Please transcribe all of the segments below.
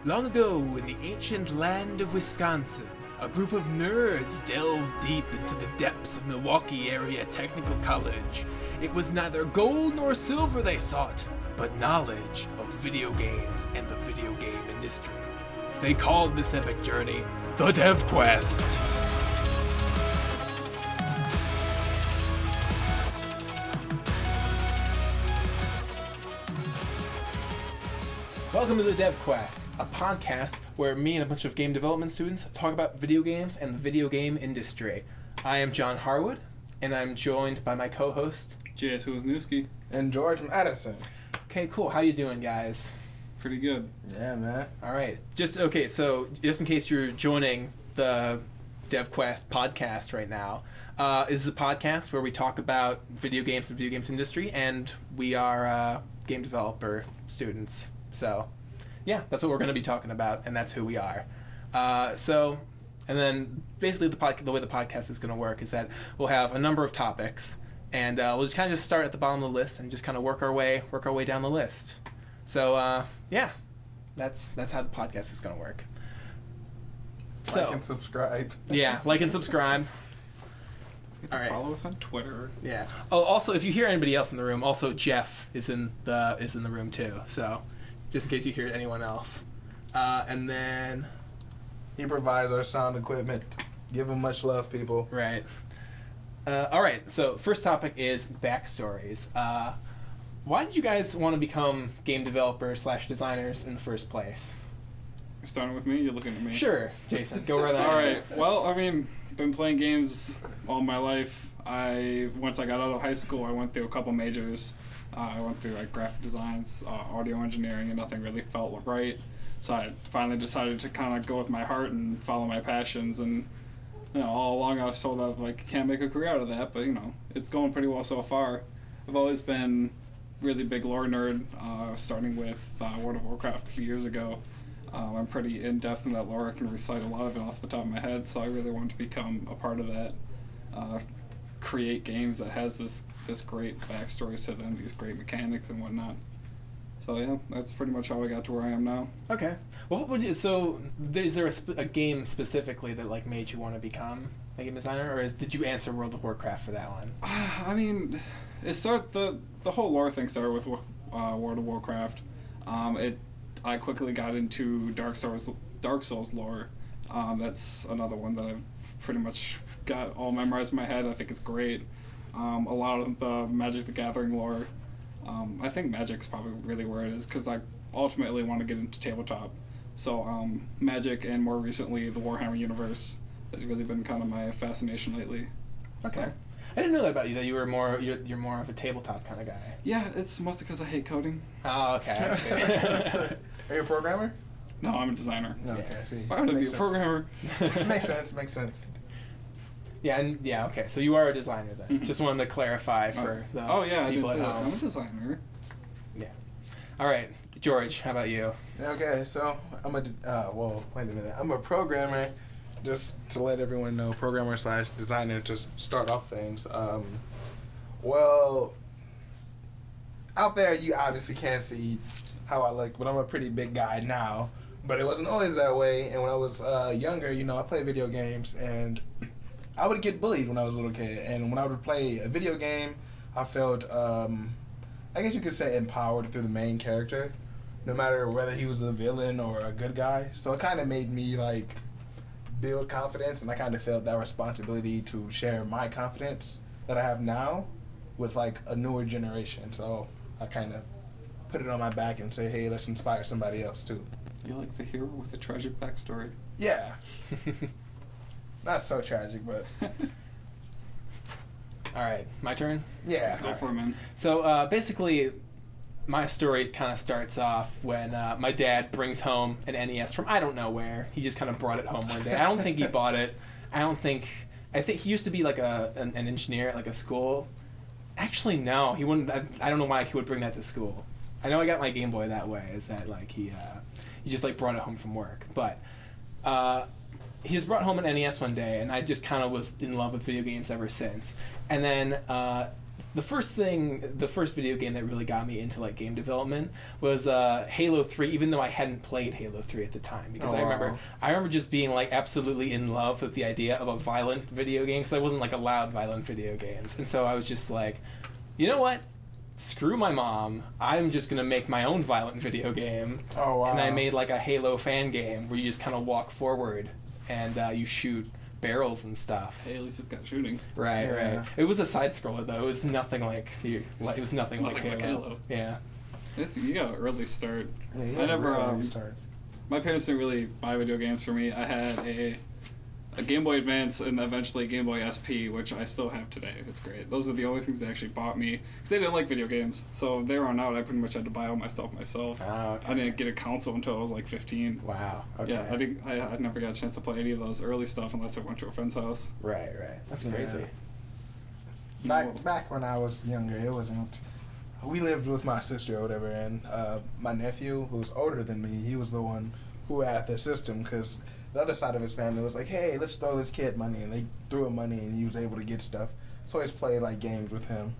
Long ago, in the ancient land of Wisconsin, a group of nerds delved deep into the depths of Milwaukee Area Technical College. It was neither gold nor silver they sought, but knowledge of video games and the video game industry. They called this epic journey the Dev Quest. Welcome to the Dev Quest, a podcast where me and a bunch of game development students talk about video games and the video game industry. I am John Harwood, and I'm joined by my co-host, J.S. Wisniewski. And George Madison. Okay, cool. How you doing, guys? Pretty good. Yeah, man. All right. So just in case you're joining the Dev Quest podcast right now, this is a podcast where we talk about video games and the video games industry, and we are game developer students. So, yeah, that's what we're going to be talking about, and that's who we are. And then basically the way the podcast is going to work is that we'll have a number of topics, and we'll just kind of start at the bottom of the list and just kind of work our way down the list. So, yeah, that's how the podcast is going to work. So, Like and subscribe. Yeah, like and subscribe. All right. Follow us on Twitter. Yeah. Oh, also, if you hear anybody else in the room, also Jeff is in the room too. So, just in case you hear anyone else, and then He provides our sound equipment. Give him much love, people. right. All right. So, first topic is backstories. Why did you guys want to become game developers / designers in the first place? You're starting with me? You're looking at me. Sure, Jason. Go right ahead. All right. Well, I mean, been playing games all my life. Once I got out of high school, I went through a couple majors. I went through like graphic designs, audio engineering, and nothing really felt right. So I finally decided to kind of go with my heart and follow my passions. And all along I was told I can't make a career out of that, but it's going pretty well so far. I've always been really big lore nerd, starting with World of Warcraft a few years ago. I'm pretty in-depth in that lore. I can recite a lot of it off the top of my head, so I really want to become a part of that. Create games that has this great backstories to them, these great mechanics and whatnot. So yeah, that's pretty much how I got to where I am now. Okay. Well, is there a game specifically that made you want to become a game designer, or did you answer World of Warcraft for that one? I mean, the whole lore thing started with World of Warcraft. I quickly got into Dark Souls lore. That's another one that I've pretty much got all memorized in my head. I think it's great. A lot of the Magic the Gathering lore. I think Magic's probably really where it is because I ultimately want to get into tabletop. So Magic and more recently the Warhammer universe has really been kind of my fascination lately. Okay. So, I didn't know that about you. That you were you're more of a tabletop kind of guy. Yeah, it's mostly because I hate coding. Oh, okay. Are you a programmer? No, I'm a designer. No, okay, I see. Why would I be a programmer? Makes sense. Yeah, okay. So you are a designer then. Mm-hmm. just wanted to clarify for the people at home. I'm a designer. Yeah. All right, George, how about you? Okay, so I'm wait a minute. I'm a programmer. Just to let everyone know, programmer / designer, just start off things. Well, out there you obviously can't see how I look, but I'm a pretty big guy now. But it wasn't always that way, and when I was younger, I played video games, and I would get bullied when I was a little kid. And when I would play a video game, I felt, I guess you could say, empowered through the main character, no matter whether he was a villain or a good guy. So it kind of made me, build confidence, and I kind of felt that responsibility to share my confidence that I have now with, a newer generation. So I kind of put it on my back and say, hey, let's inspire somebody else, too. You're like the hero with the tragic backstory. Yeah. Not so tragic, but... All right, my turn? Yeah. Go for it, man. So basically, my story kind of starts off when my dad brings home an NES from I don't know where. He just kind of brought it home one day. I don't think he bought it. I think he used to be an engineer at a school. Actually, no, he wouldn't. I don't know why he would bring that to school. I know I got my Game Boy that way. Is that he just brought it home from work, but he just brought home an NES one day, and I just kind of was in love with video games ever since. And then the first video game that really got me into like game development was Halo 3, even though I hadn't played Halo 3 at the time, because I remember just being like absolutely in love with the idea of a violent video game, because I wasn't like allowed violent video games, and so I was just like, you know what? Screw my mom. I'm just gonna make my own violent video game. Oh wow! And I made like a Halo fan game where you just kind of walk forward and you shoot barrels and stuff. Hey, at least it's got shooting. Right, right. It was a side scroller though. It was nothing like Halo. Yeah. You got an early start. Yeah, I never. Early start. My parents didn't really buy video games for me. I had a Game Boy Advance and eventually a Game Boy SP, which I still have today. It's great. Those are the only things they actually bought me, because they didn't like video games. So there on out, I pretty much had to buy all my stuff myself. Oh, okay. I didn't get a console until I was like 15. Wow. Okay. Yeah, I never got a chance to play any of those early stuff unless I went to a friend's house. Right. That's crazy. Back when I was younger, it wasn't. We lived with my sister or whatever, and my nephew, who was older than me, he was the one who had the system, because the other side of his family was like, hey, let's throw this kid money, and they threw him money, and he was able to get stuff. So I always played like games with him.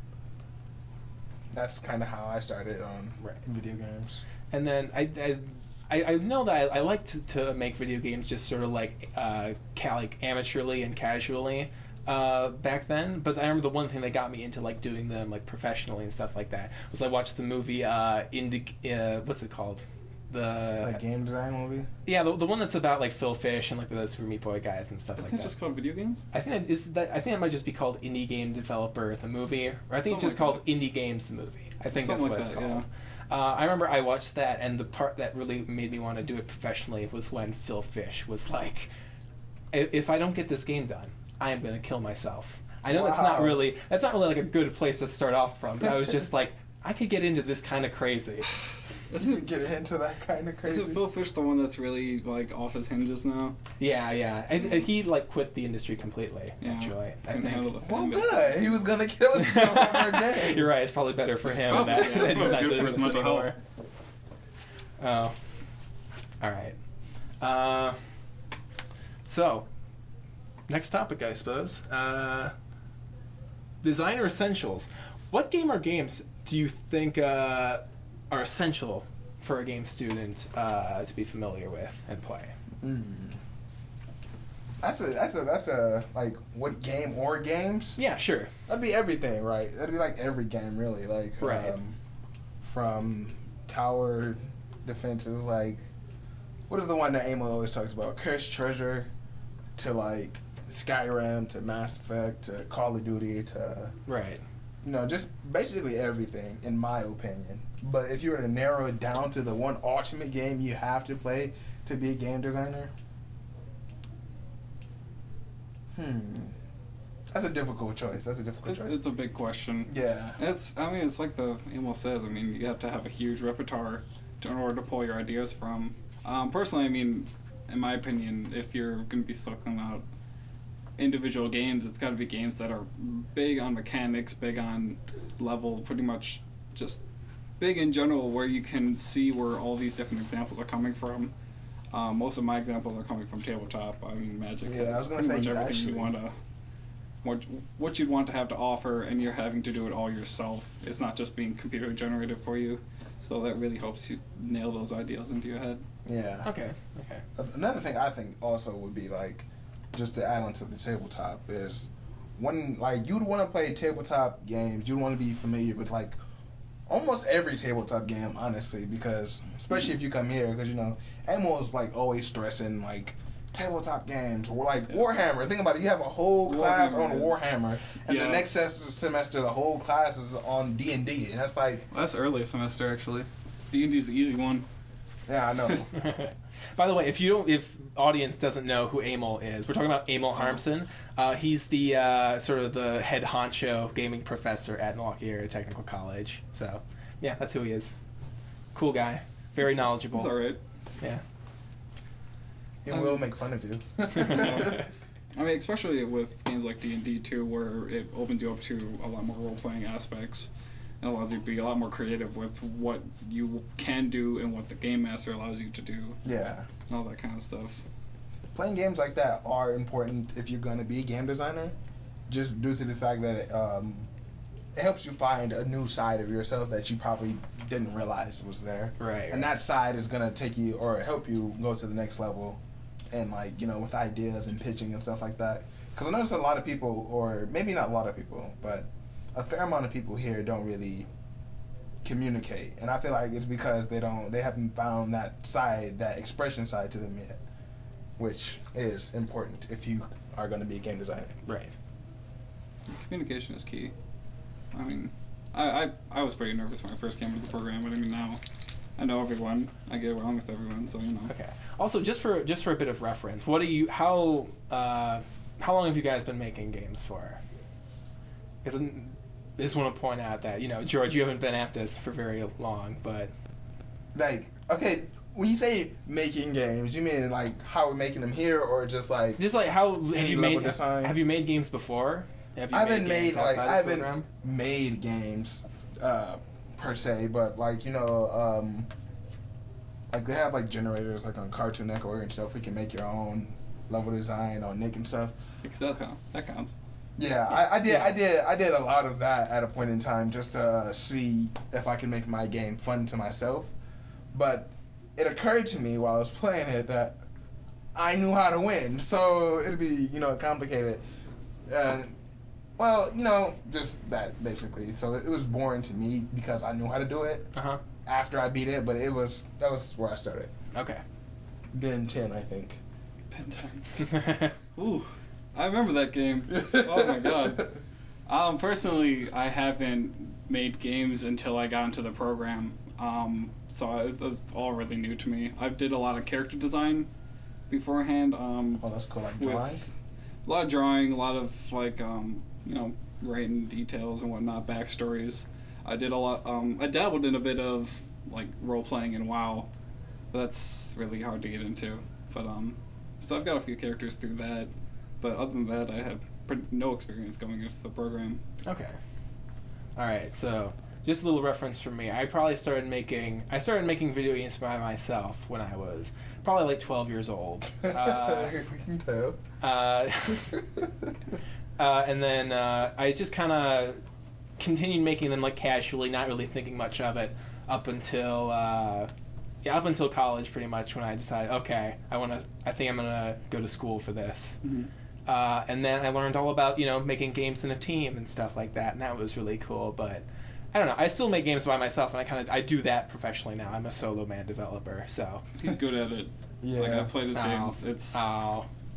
That's kind of how I started on video games. And then I know that I like to make video games just sort of like amateurly and casually back then. But I remember the one thing that got me into like doing them like professionally and stuff like that was I watched the movie what's it called? The game design movie? Yeah, the one that's about like Phil Fish and like the Super Meat Boy guys and stuff like that. Isn't it just called Video Games? I think it might just be called Indie Game Developer the movie, or I think it's just called Indie Games the movie. I think that's what it's called. Yeah. I remember I watched that, and the part that really made me want to do it professionally was when Phil Fish was like, "If I don't get this game done, I am going to kill myself." I know that's not really like a good place to start off from, but I was just like, I could get into this kind of crazy. Isn't get into that kind of crazy? Isn't Phil Fish the one that's really like off his hinges now? Yeah. He like quit the industry completely. Yeah. Actually, I think. Well, good. He was gonna kill himself over a game. You're right. It's probably better for him that he's not doing this anymore. Oh, all right. So, next topic, I suppose. Designer essentials. What games do you think are essential for a game student to be familiar with and play? That's a like what game or games? Yeah, sure. That'd be everything, right? That'd be like every game, really. Like from tower defenses, like what is the one that Emil always talks about? Cursed Treasure, to like Skyrim, to Mass Effect, to Call of Duty, to just basically everything, in my opinion. But if you were to narrow it down to the one ultimate game you have to play to be a game designer, that's a difficult choice. It's a big question. Yeah. It's like the Emil says. I mean, you have to have a huge repertoire in order to pull your ideas from. Personally, I mean, in my opinion, if you're going to be sucking out individual games, it's got to be games that are big on mechanics, big on level, pretty much just big in general, where you can see where all these different examples are coming from. Most of my examples are coming from tabletop. I mean, Magic has pretty much everything you want to, what you'd want to have to offer, and you're having to do it all yourself. It's not just being computer generated for you. So that really helps you nail those ideas into your head. Yeah. Okay. Another thing I think also would be like, just to add on to the tabletop, is when like you'd want to play tabletop games, you'd want to be familiar with like almost every tabletop game, honestly, because especially if you come here, because Emil's like always stressing like tabletop games or like Warhammer. Think about it, you have a whole class on Warhammer, and the next semester the whole class is on D&D, and that's like that's early semester actually. D&D's the easy one. Yeah, I know. By the way, if audience doesn't know who Emil is, we're talking about Emil Harmson. He's the sort of the head honcho gaming professor at Milwaukee Area Technical College. So, yeah, that's who he is. Cool guy, very knowledgeable. That's all right. Yeah. He will make fun of you. I mean, especially with games like D&D too, where it opens you up to a lot more role-playing aspects. It allows you to be a lot more creative with what you can do and what the game master allows you to do. Yeah. And all that kind of stuff. Playing games like that are important if you're going to be a game designer, just due to the fact that it helps you find a new side of yourself that you probably didn't realize was there. Right. And that side is gonna take you or help you go to the next level, and like, you know, with ideas and pitching and stuff like that. Because I notice a lot of people, or maybe not a lot of people, but a fair amount of people here don't really communicate, and I feel like it's because they haven't found that side, that expression side to them yet, which is important if you are going to be a game designer. Right. Communication is key. I mean, I was pretty nervous when I first came into the program, but I mean now I know everyone. I get along with everyone, so you know. Okay. Also, just for a bit of reference, how long have you guys been making games for? Because I just want to point out that, you know, George, you haven't been at this for very long, but Like, okay, when you say making games, you mean like how we're making them here, or just like how any level design? have you made games before? I haven't made games per se, but like, you know, like they have like generators like on Cartoon Network and stuff. We can make your own level design on Nick and stuff. Because that counts. Yeah, I did a lot of that at a point in time just to see if I could make my game fun to myself. But it occurred to me while I was playing it that I knew how to win, so it'd be, you know, complicated. Well, you know, just that basically. So it was boring to me because I knew how to do it after I beat it, but that was where I started. Okay. Ben 10, I think. Ben 10. Ooh. I remember that game. Oh my god. Personally, I haven't made games until I got into the program. So it was all really new to me. I did a lot of character design beforehand. Oh, that's cool. Like drawing? A lot of drawing, a lot of like, you know, writing details and whatnot, backstories. I did a lot. I dabbled in a bit of like role playing in WoW. But that's really hard to get into. But so I've got a few characters through that. But other than that, I have no experience going into the program. Okay. All right. So, just a little reference from me. I started making video games by myself when I was probably like 12 years old. We can tell. And then I just kind of continued making them like casually, not really thinking much of it up until college, pretty much, when I decided, okay, I think I'm gonna go to school for this. Mm-hmm. And then I learned all about, you know, making games in a team and stuff like that, and that was really cool. But I don't know, I still make games by myself, and I do that professionally now. I'm a solo man developer, so he's good at it. Yeah, like I've played his games. It's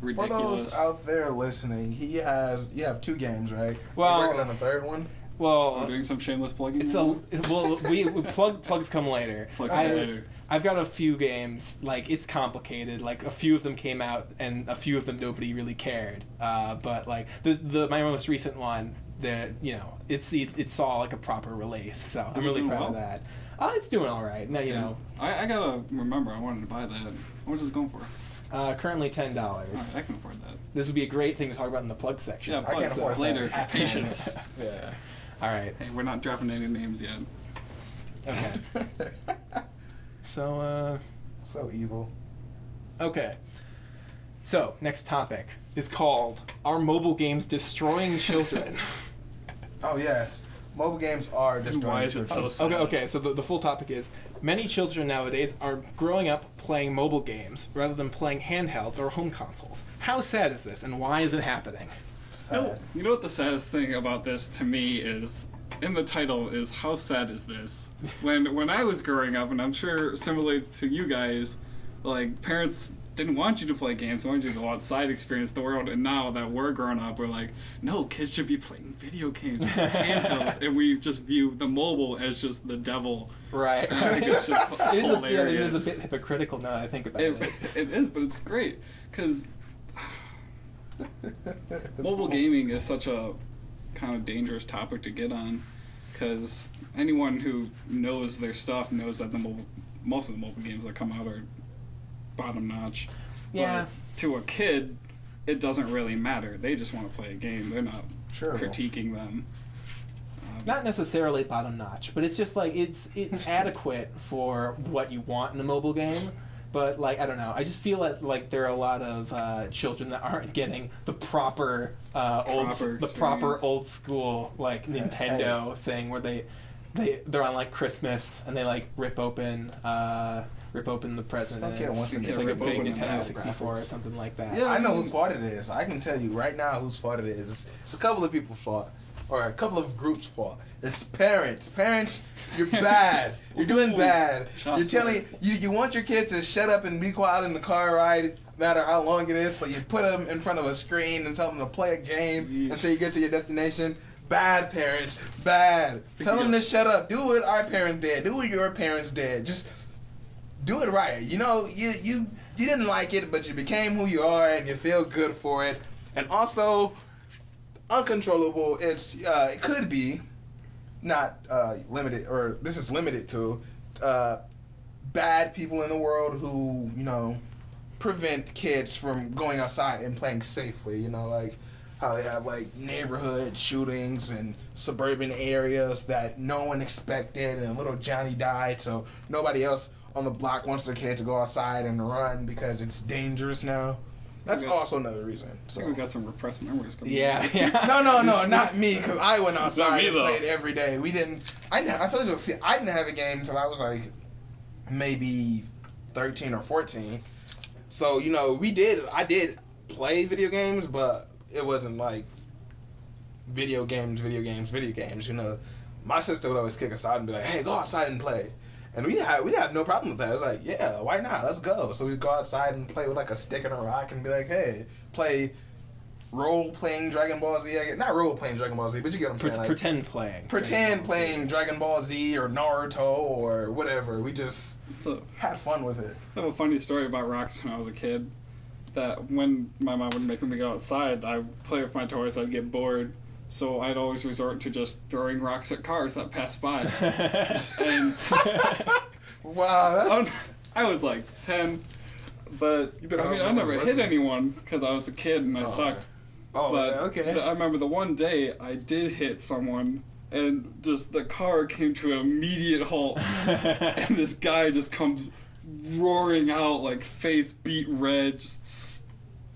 ridiculous. For those out there listening, you have 2 games, right? Well, you're working on a 3rd one. Well, we're doing some shameless plugging. We plugs come later. Plugs come later. I've got a few games, like, it's complicated. Like, a few of them came out, and a few of them nobody really cared. But, like, my most recent one, you know, it saw, like, a proper release, so I'm really proud of that. It's doing all right. Now, you know. I gotta remember, I wanted to buy that. How much is it going for? Currently $10. I can afford that. This would be a great thing to talk about in the plug section. Yeah, I can't afford later. that. Patience. Yeah. All right. Hey, we're not dropping any names yet. Okay. So evil. Okay. So, next topic is called Are Mobile Games Destroying Children? Oh, yes. Mobile games are destroying Why is it children. so sad? Okay, so the full topic is, many children nowadays are growing up playing mobile games rather than playing handhelds or home consoles. How sad is this, and why is it happening? Sad. You know what the saddest thing about this to me is, in the title, is how sad is this? When I was growing up, and I'm sure similar to you guys, like, parents didn't want you to play games, wanted you to go outside, experience the world, and now that we're grown up, we're like, no, kids should be playing video games, handhelds, and we just view the mobile as just the devil. Right. And I think it's just hilarious. It is a bit hypocritical now that I think about it. It is, but it's great, because mobile gaming is such a kind of dangerous topic to get on, because anyone who knows their stuff knows that most of the mobile games that come out are bottom notch. Yeah. But to a kid, it doesn't really matter. They just want to play a game. They're not critiquing them. Not necessarily bottom notch, but it's just like it's adequate for what you want in a mobile game. But like I don't know, I just feel like there are a lot of children that aren't getting the proper old school like Nintendo thing where they're on like Christmas and they like rip open the present and it's like a big Nintendo 64 or something like that. Yeah, I know whose fault it is. I can tell you right now whose fault it is. It's a couple of people's fault. Or a couple of groups' fault. It's parents. Parents, you're bad. You're doing bad. You're telling you want your kids to shut up and be quiet in the car ride, no matter how long it is. So you put them in front of a screen and tell them to play a game until you get to your destination. Bad parents, bad. Tell them to shut up. Do what our parents did. Do what your parents did. Just do it right. You know, you didn't like it, but you became who you are, and you feel good for it. And also, uncontrollable. It could be not limited, or this is limited to bad people in the world who prevent kids from going outside and playing safely. You know, like how they have like neighborhood shootings in suburban areas that no one expected, and little Johnny died, so nobody else on the block wants their kid to go outside and run because it's dangerous now. That's also another reason. So. I think we got some repressed memories coming. Yeah. No, not me, because I went outside and played every day. We didn't. I told you, see, I didn't have a game until I was like maybe 13 or 14. So I did play video games, but it wasn't like video games. You know, my sister would always kick us out and be like, "Hey, go outside and play." And we had no problem with that. It was like, yeah, why not? Let's go. So we'd go outside and play with like a stick and a rock and be like, hey, play role-playing Dragon Ball Z. Not role-playing Dragon Ball Z, but you get what I'm saying. Like, Pretend playing Dragon Ball Z or Naruto or whatever. We just had fun with it. I have a funny story about rocks when I was a kid. That when my mom would make me go outside, I'd play with my toys, I'd get bored. So I'd always resort to just throwing rocks at cars that passed by. And wow, I was like 10, but I never hit anyone because I was a kid and I sucked. Oh, but okay. I remember the one day I did hit someone, and just the car came to an immediate halt, and this guy just comes roaring out, like face beat red, just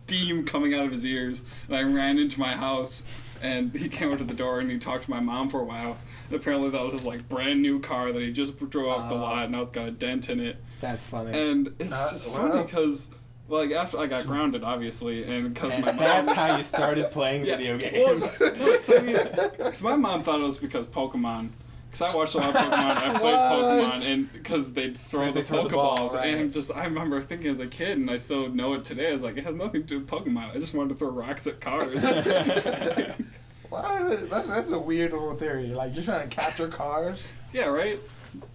steam coming out of his ears, and I ran into my house. And he came up to the door and he talked to my mom for a while. And apparently that was his like brand new car that he just drove off the lot, and now it's got a dent in it. That's funny. And it's just funny because like after I got grounded, obviously, and because my mom. That's how you started playing video games. Because my mom thought it was because Pokemon. Because I watched a lot of Pokemon, I played Pokemon, and because they'd throw the Pokeballs, right. And just I remember thinking as a kid, and I still know it today. I was like, it has nothing to do with Pokemon. I just wanted to throw rocks at cars. Wow, that's a weird little theory. Like you're trying to capture cars. Yeah, right.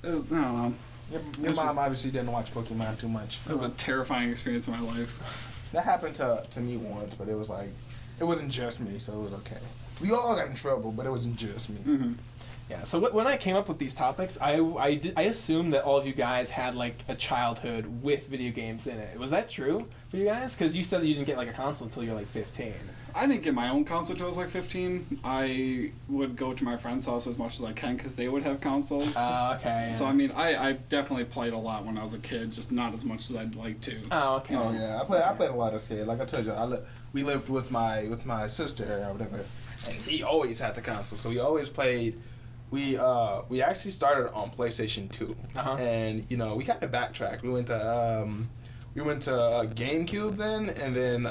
I don't know. Your mom obviously didn't watch Pokemon too much. It was a terrifying experience in my life. That happened to me once, but it was like it wasn't just me, so it was okay. We all got in trouble, but it wasn't just me. Mm-hmm. Yeah, so when I came up with these topics, I assumed that all of you guys had like a childhood with video games in it. Was that true for you guys? Because you said that you didn't get like a console until you were like 15. I didn't get my own console until I was like 15. I would go to my friend's house as much as I can because they would have consoles. Oh, okay. Yeah. So I mean, I definitely played a lot when I was a kid, just not as much as I'd like to. Oh, okay. Oh yeah, I played a lot as a kid. Like I told you, we lived with my sister or whatever, and he always had the console, so we always played. We actually started on PlayStation 2, and we kind of backtracked. We went to GameCube then, and then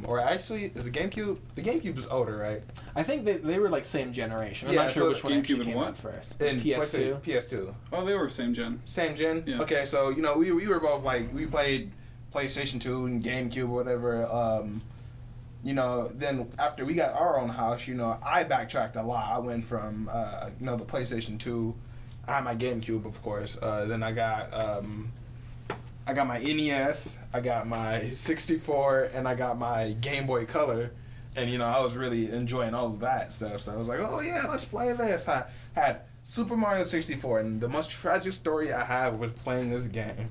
or actually is the GameCube? The GameCube is older, right? I think they were like same generation. I'm not sure which one actually came out first. In PS2. PS2. Oh, they were same gen. Same gen. Yeah. Okay, so we were both like we played PlayStation 2 and GameCube or whatever. Then after we got our own house, I backtracked a lot. I went from, the PlayStation 2. I had my GameCube, of course. Then I got my NES. I got my 64, and I got my Game Boy Color. And, I was really enjoying all of that stuff. So I was like, oh, yeah, let's play this. I had Super Mario 64, and the most tragic story I have with playing this game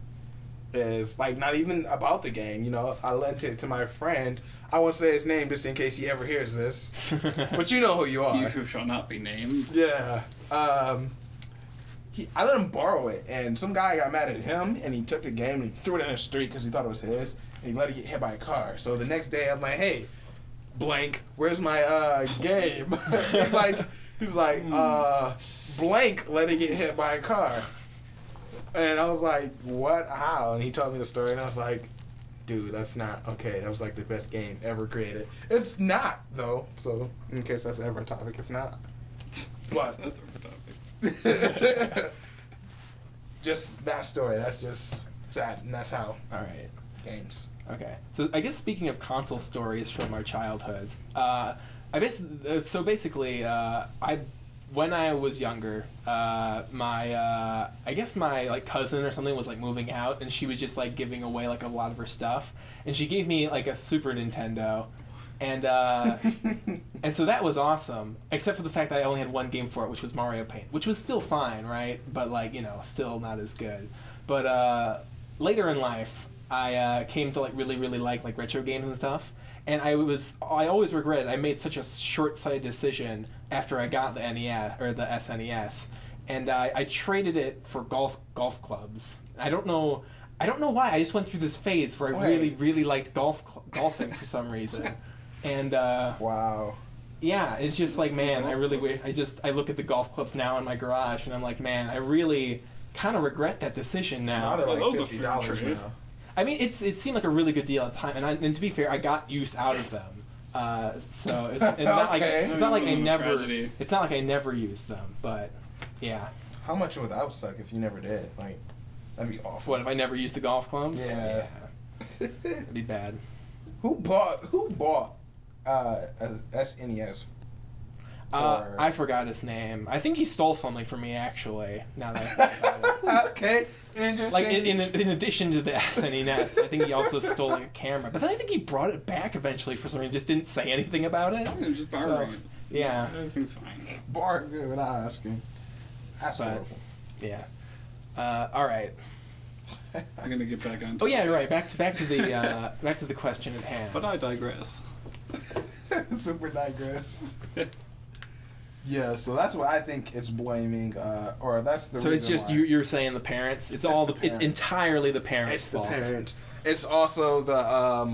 is like not even about the game. I lent it to my friend. I won't say his name just in case he ever hears this, but you know who you are. You who shall not be named. Yeah. I let him borrow it, and some guy got mad at him, and he took the game and he threw it in the street because he thought it was his, and he let it get hit by a car. So the next day, I'm like, hey, blank, where's my game? he's like, blank, let it get hit by a car. And I was like, what? How? And he told me the story, and I was like, dude, that's not okay. That was like the best game ever created. It's not, though. So in case that's ever a topic, it's not. But That's a topic. just that story. That's just sad, and that's how All right. games. Okay. So I guess speaking of console stories from our childhoods, when I was younger, my I guess my like cousin or something was like moving out, and she was just like giving away like a lot of her stuff, and she gave me like a Super Nintendo, and and so that was awesome, except for the fact that I only had one game for it, which was Mario Paint, which was still fine, right? But like, you know, still not as good. But later in life, I came to like really like retro games and stuff. And I always regretted I made such a short-sighted decision after I got the NES or the SNES, and I traded it for golf clubs. I don't know why. I just went through this phase where I really liked golfing for some reason, and Wow. yeah, it's just like, man, I look at the golf clubs now in my garage, and I'm like, man, I really kind of regret that decision Now now. they're like those are $50 fair trade. now. I mean, it seemed like a really good deal at the time, and to be fair, I got use out of them. So it's not Okay. it's not like I never Tragedy. it's not like I never used them, but yeah. How much would that suck if you never did? Like, that'd be awful. What if I never used the golf clubs? Yeah. It'd be bad. Who bought a SNES? I forgot his name. I think he stole something from me actually. Now that I think about it. Okay, interesting. Like in addition to the SNES, I think he also stole like a camera. But then I think he brought it back eventually for some reason. Just didn't say anything about it. I'm just borrowing it. Yeah. Everything's fine. Bar good without asking. That's But- horrible. Yeah. All right. I'm gonna get back on. Oh yeah, you're right. Back to the question at hand. But I digress. Super digress. Yeah, so that's what I think it's blaming, or that's the So it's reason just why. you're saying the parents. It's parents. entirely the parents' It's the fault. parents. It's also the I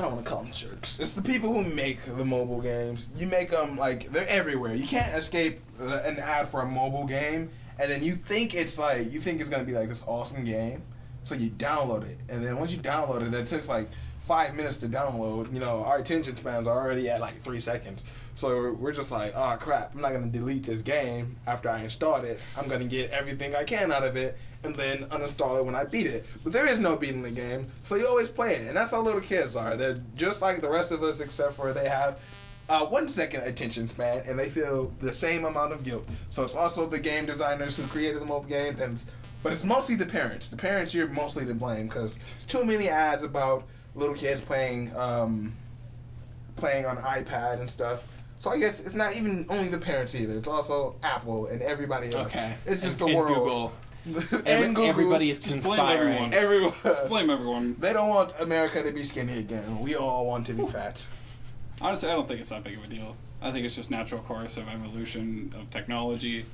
don't want to call them jerks. It's the people who make the mobile games. You make them like they're everywhere. You can't escape an ad for a mobile game, and then you think it's gonna be like this awesome game, so you download it, and then once you download it, that takes like 5 minutes to download. You know, our attention spans are already at like 3 seconds. So we're just like, oh crap, I'm not going to delete this game after I installed it. I'm going to get everything I can out of it and then uninstall it when I beat it. But there is no beating the game, so you always play it. And that's how little kids are. They're just like the rest of us, except for they have 1 second attention span and they feel the same amount of guilt. So it's also the game designers who created the mobile game, but it's mostly the parents. The parents, you're mostly to blame because too many ads about little kids playing on iPad and stuff. So I guess it's not even only the parents either. It's also Apple and everybody else. Okay. It's just and the world. Google. And Google. Everybody is Just blame conspiring. everyone. Everyone. Just blame everyone. They don't want America to be skinny again. We all want to be fat. Honestly, I don't think it's that big of a deal. I think it's just natural course of evolution of technology.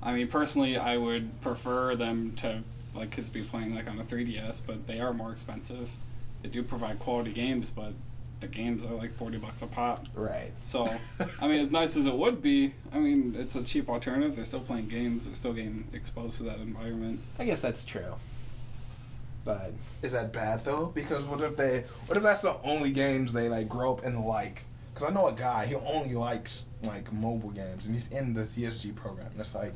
I mean, personally, I would prefer them to, like, kids be playing, like, on a 3DS, but they are more expensive. They do provide quality games, but the games are, like, $40 a pop. Right. So, I mean, as nice as it would be, I mean, it's a cheap alternative. They're still playing games. They're still getting exposed to that environment. I guess that's true. But Is that bad though? Because what if that's the only games they like grow up and like? Because I know a guy, he only likes like mobile games, and he's in the CSG program. And it's like,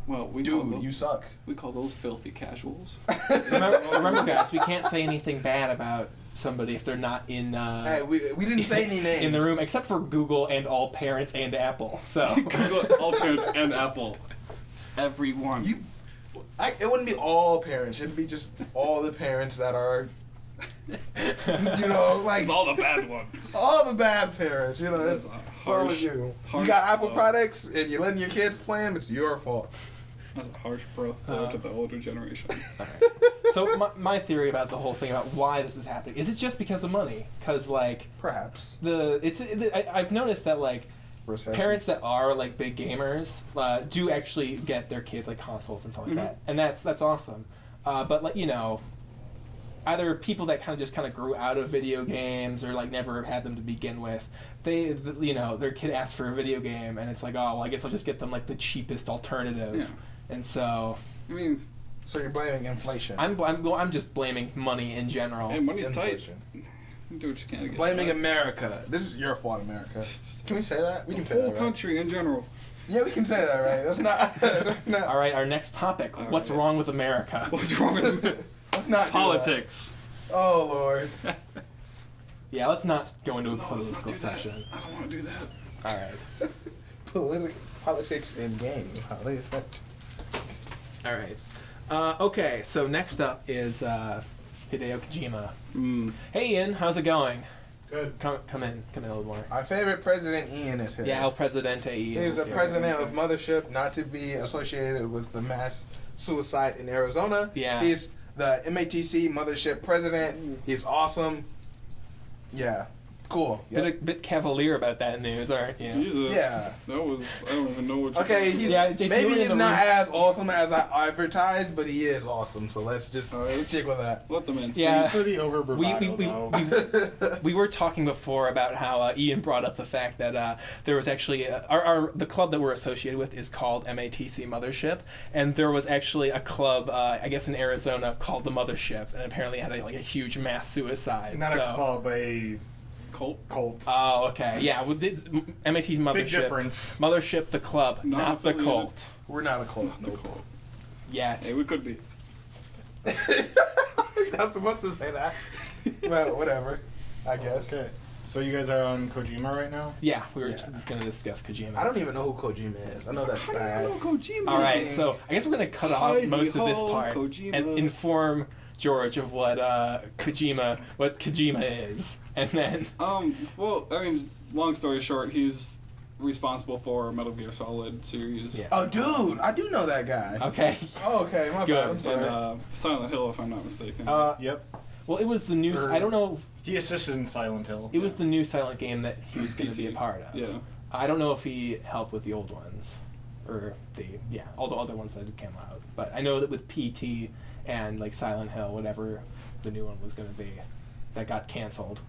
Well, dude, you suck. We call those filthy casuals. remember, guys, we can't say anything bad about somebody if they're not in. Hey, we didn't say any names in the room, except for Google and all parents and Apple. So Google, all parents, and Apple. Everyone. It wouldn't be all parents. It'd be just all the parents that are, you know, like It's all the bad ones. all the bad parents. You know, That's it's a all harsh- of you. You harsh got Apple blow. products and you're letting your kids play them. It's your fault. That's a harsh blow to the older generation. So my theory about the whole thing about why this is happening is it just because of money? Because like Perhaps. I've noticed that like recession. parents that are like big gamers do actually get their kids like consoles and stuff like that, and that's awesome. But like either people that kind of grew out of video games or like never had them to begin with, their kid asks for a video game and it's like, oh well, I guess I'll just get them like the cheapest alternative. Yeah. And so I mean, So you're blaming inflation. I'm just blaming money in general. hey, money's Inflation. tight. Do what you can to get Blaming it. America. This is your fault, America. Can we say that? We can The say whole that, right? country in general. Yeah, we can say that, right? That's not. That's not. All right, our next topic: All what's right. wrong with America? What's wrong with Let's not do politics? that. Oh Lord. Yeah, let's not go into a No, let's not political do that. session. I don't want to do that. All right. Politics in games. How they affect. All right. Okay, so next up is Hideo Kojima. Hey Ian, how's it going? Good. Come in a little more. Our favorite president, Ian, is here. Yeah, El Presidente Ian. He's is the here. president of Mothership, not to be associated with the mass suicide in Arizona. Yeah. He's the MATC Mothership president. He's awesome. Yeah. Cool. Bit Yep. a bit cavalier about that news, aren't you? Jesus. Yeah. That was. I don't even know what. You're Okay, talking he's Yeah, Jason, you maybe were in he's the not room. as awesome as I advertised, but he is awesome. So let's just Alright. stick with that. Let the man speak. Yeah. For the over bravado, though. We were talking before about how Ian brought up the fact that there was actually the club that we're associated with is called MATC Mothership, and there was actually a club I guess in Arizona called the Mothership, and apparently it had a huge mass suicide. Not so. a club, a Cult. cult. Oh, okay. Yeah, well, MAT's Mothership. Big difference. Mothership, the club, Not not the affiliated. cult. We're not a cult. The cult. Yeah. Hey, we could be. Not supposed to say that. Well, whatever. I guess. Okay. So you guys are on Kojima right now? Yeah, we were Yeah. just going to discuss Kojima. I don't even know who Kojima is. I know that's How do bad. you know Kojima? All right, so I guess we're going to cut off Heidi most of this ho, part Kojima. and inform George of what Kojima is, and then Well, I mean, long story short, he's responsible for Metal Gear Solid series. Yeah. Oh, dude, I do know that guy. okay. Oh, okay, my Good. bad. I'm And sorry. Silent Hill, if I'm not mistaken. Yep. Well, it was the new. I don't know. He assisted in Silent Hill. It was the new Silent game that he was going to be a PT. part of. Yeah. I don't know if he helped with the old ones, or all the other ones that came out. But I know that with PT and like Silent Hill, whatever the new one was going to be, that got canceled,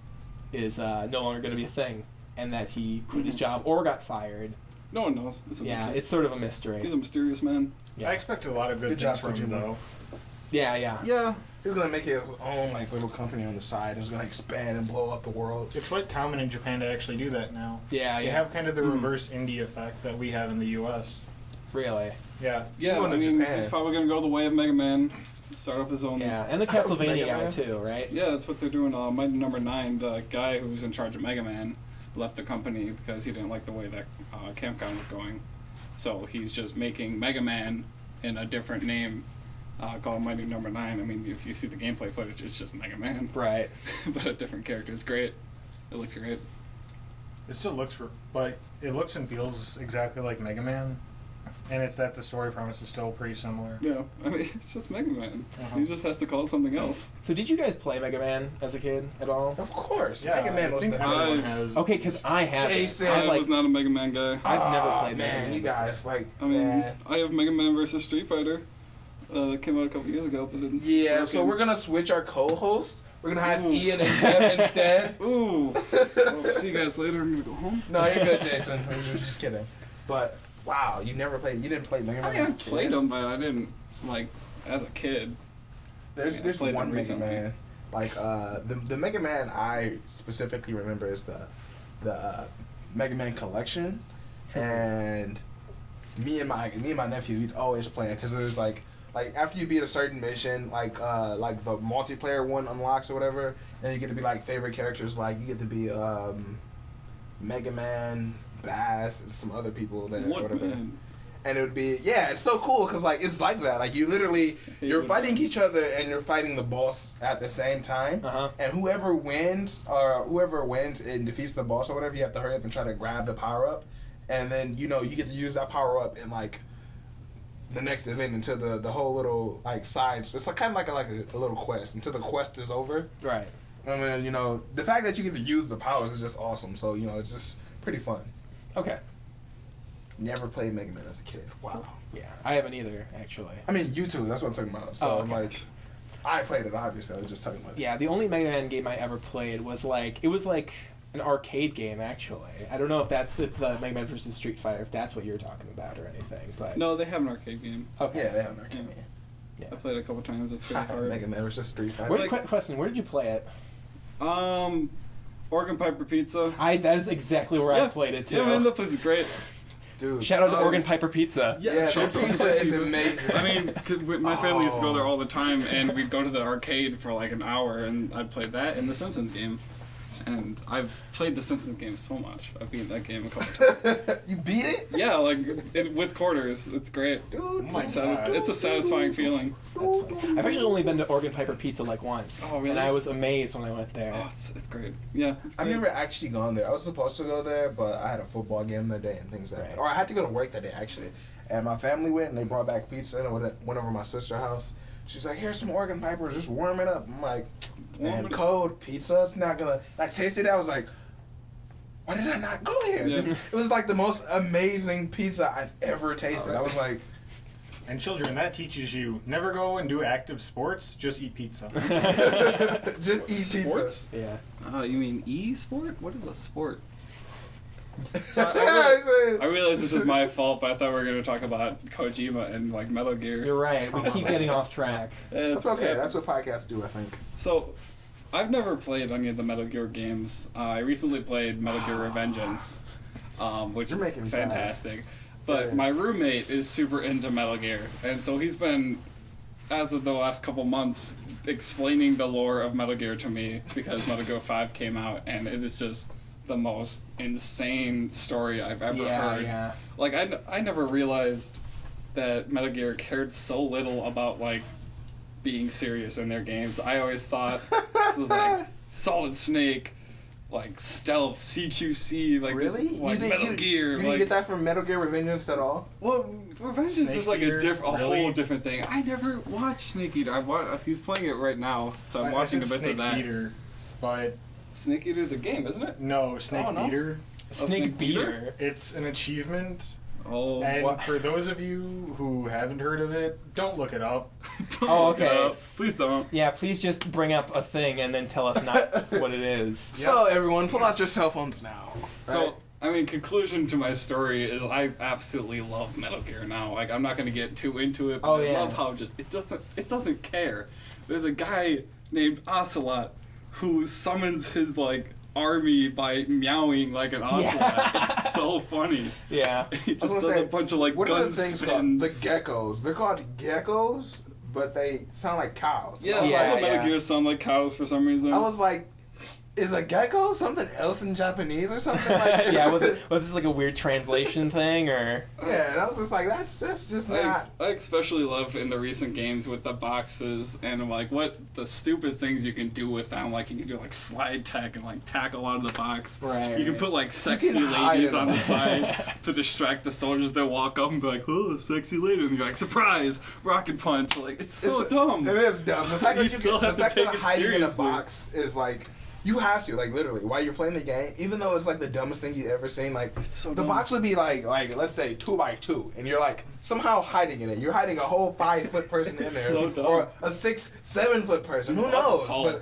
is no longer going to be a thing, and that he quit his job or got fired. No one knows. It's a Yeah, mystery. it's sort of a mystery. He's a mysterious man. Yeah. I expected a lot of good, Good things job, from him, Kojima. though. Yeah. Yeah. He's gonna make his own little company on the side. He's gonna expand and blow up the world. It's quite common in Japan to actually do that now. Yeah, They have kind of the reverse indie effect that we have in the U.S. Really. Yeah. Yeah, Going I to mean, Japan. he's probably going to go the way of Mega Man, start up his own. Yeah, and the I hope Castlevania Mega guy Man. too, right? Yeah, that's what they're doing. Mighty Number 9, the guy who's in charge of Mega Man, left the company because he didn't like the way that Capcom was going. So he's just making Mega Man in a different name called Mighty Number 9. I mean, if you see the gameplay footage, it's just Mega Man, Right. but a different character. It's great. It looks great. It still looks, but it looks and feels exactly like Mega Man. And it's that the story premise is still pretty similar. Yeah, I mean, it's just Mega Man. Uh-huh. He just has to call it something else. So did you guys play Mega Man as a kid at all? Of course, Yeah, Mega Man I was think the everyone best. has. Okay, because I have. Jason. I've, I was not a Mega Man guy. I've never Aw, played Mega man. Man. You guys I mean, man. I have Mega Man versus Street Fighter. That came out a couple years ago, but then Yeah, so we're gonna switch our co-hosts. We're gonna have Ooh. Ian and Jeff instead. Ooh. I'll see you guys later. I'm gonna go home. No, you're good, Jason. I'm just kidding. But wow, you didn't play Mega Man. I mean, I as a kid? played them, but I didn't like as a kid. There's I this played one them Mega recently. Man, like the Mega Man I specifically remember is the Mega Man collection, and me and my nephew we'd always play it because it was like after you beat a certain mission, like the multiplayer one unlocks or whatever, and you get to be like favorite characters, like you get to be Mega Man, Bass, and some other people there or What whatever. man? And it would be, yeah, it's so cool because like it's like that, like you literally you're it. fighting each other and you're fighting the boss at the same time, Uh-huh. and whoever wins and defeats the boss or whatever, you have to hurry up and try to grab the power up, and then you get to use that power up in like the next event until the whole little like sides. It's like kind of like a little quest until the quest is over. Right. I mean, the fact that you get to use the powers is just awesome. So it's just pretty fun. Okay. Never played Mega Man as a kid. Wow. Yeah, I haven't either, actually. I mean, you too. That's what I'm talking about. So, Okay. like, I played it, obviously. I was just talking about it. Yeah, the only Mega Man game I ever played was like an arcade game, actually. I don't know if that's the Mega Man vs. Street Fighter, if that's what you're talking about or anything, but... No, they have an arcade game. Okay. Yeah, they have an arcade game. Yeah. I played it a couple times. It's really hard. Mega Man vs. Street Fighter. Question, where did you play it? Organ Piper Pizza. That is exactly where I played it, too. Yeah, man, that place is great. Dude. Shout out to Organ Piper Pizza. Yeah, shout the out to pizza Organ is Piper. amazing. I mean, 'cause my family used to go there all the time, and we'd go to the arcade for like an hour, and I'd play that and the Simpsons game. And I've played the Simpsons game so much. I've beaten that game a couple times. You beat it? Yeah, like with quarters. It's great. Dude, It's a satisfying feeling. I've actually only been to Organ Piper Pizza like once. Oh, really? And I was amazed when I went there. Oh, it's great. Yeah, it's great. I've never actually gone there. I was supposed to go there, but I had a football game that day and things like that. Or I had to go to work that day, actually. And my family went, and they brought back pizza, and I went over to my sister's house. She's like, here's some Organ Pipers, just warm it up. I'm like, man, cold pizza, it's not gonna... I tasted it, I was like, why did I not go here? Yeah. It was like the most amazing pizza I've ever tasted. I was like... And children, that teaches you never go and do active sports, just eat pizza. just eat Sports? pizza. Yeah. You mean e-sport? What is a sport? So I realize this is my fault, but I thought we were going to talk about Kojima and like Metal Gear. You're right. We keep getting off track. That's okay. That's what podcasts do, I think. So, I've never played any of the Metal Gear games. I recently played Metal Gear Revengeance, which You're making me is sad. fantastic. But It is. my roommate is super into Metal Gear, and so he's been, as of the last couple months, explaining the lore of Metal Gear to me because Metal Gear 5 came out, and it is just the most insane story I've ever heard. Yeah. Like, I never realized that Metal Gear cared so little about, like, being serious in their games. I always thought this was, like, Solid Snake, like, stealth, CQC, like, Really? this, like, Metal Gear. You didn't like, get that from Metal Gear Revengeance at all? well, Revengeance Snake is, like, Eater, a really? whole different thing. I never watched Snake Eater. He's playing it right now, so I'm watching a said bit of that. Snake Eater, but Snake Eater is a game, isn't it? no, Snake Oh, no? Eater. Snake Beater? It's an achievement. Oh, And for those of you who haven't heard of it, don't look it up. Don't Oh, look it okay. up. Please don't. Yeah, please just bring up a thing and then tell us not what it is. So, everyone, pull out your cell phones now. So, Right? I mean, conclusion to my story is I absolutely love Metal Gear now. Like, I'm not going to get too into it, but Oh, I yeah. love how just it doesn't care. There's a guy named Ocelot who summons his like army by meowing like an ocelot. Yeah. It's so funny. Yeah. He just I was does gonna say, a bunch of like what are gun the things spins. called? The geckos. They're called geckos, but they sound like cows. Yeah, Yeah, all the Metal yeah. Gears sound like cows for some reason. I was like, is a gecko something else in Japanese or something like Yeah, was this like a weird translation thing or? Yeah, and I was just like, that's just not. I especially love in the recent games with the boxes and like what the stupid things you can do with them. Like you can do like slide tech and like tackle out of the box. Right. You can put like sexy can hide ladies in on a the box. side to distract the soldiers that walk up and be like, "Oh, sexy lady," and you're like, "Surprise! Rocket punch!" Like it's so dumb. It is dumb. The fact You that you still can, have the to fact take that it hiding in a seriously. box is like. You have to, like, literally, while you're playing the game, even though it's, like, the dumbest thing you've ever seen, like, It's so the dumb. box would be, like, let's say, 2x2, and you're, like, somehow hiding in it. You're hiding a whole 5-foot person in there, So dumb. or a 6-7-foot person, who The box is knows? tall.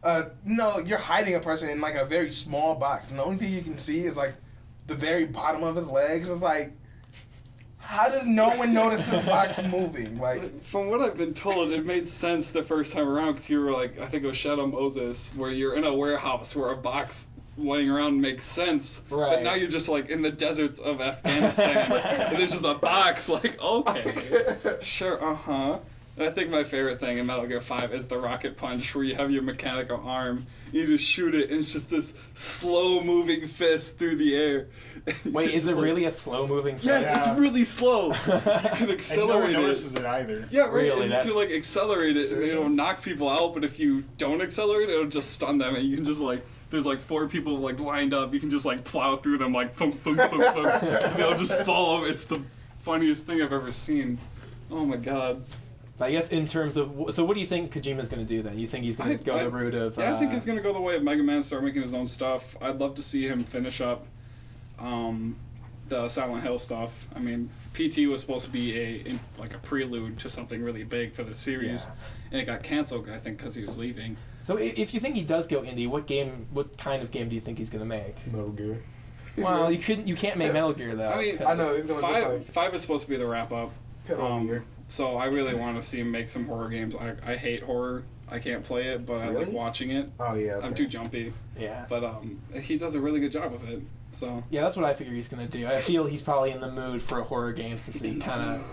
But, no, you're hiding a person in, like, a very small box, and the only thing you can see is, like, the very bottom of his legs. It's like, how does no one notice this box moving? Like, From what I've been told, it made sense the first time around because you were like, I think it was Shadow Moses, where you're in a warehouse where a box laying around makes sense. But Right. now you're just like in the deserts of Afghanistan, and there's just a box. Like, okay, sure, And I think my favorite thing in Metal Gear 5 is the rocket punch, where you have your mechanical arm, you just shoot it, and it's just this slow-moving fist through the air. Wait, is It's it like- really a slow-moving thing? Yes, Yeah. it's really slow. You can And no one accelerate it. notices it either. Yeah, right. Really, And you that's- can like accelerate it, and Seriously? it'll knock people out. But if you don't accelerate it, it'll just stun them, and you can just like. There's like 4 people like lined up. You can just like plow through them like thump thump thump thump. And they'll just fall over. It's the funniest thing I've ever seen. Oh my god. But I guess in terms of so, what do you think Kojima's going to do then? You think he's going to go the route of? Yeah, I think he's gonna go the way of Mega Man, start making his own stuff. I'd love to see him finish up the Silent Hill stuff. I mean, PT was supposed to be like a prelude to something really big for the series, and it got canceled, I think, because he was leaving. So if you think he does go indie, what kind of game do you think he's gonna make? Metal Gear. Well, you can't make Metal Gear though. I mean, I know he's gonna five is supposed to be the wrap up. Gear. So I really want to see him make some horror games. I hate horror. I can't play it, but I like watching it. Oh yeah. Okay. I'm too jumpy. Yeah. But he does a really good job with it. So yeah, that's what I figure he's gonna do. I feel he's probably in the mood for a horror game since he's kind of.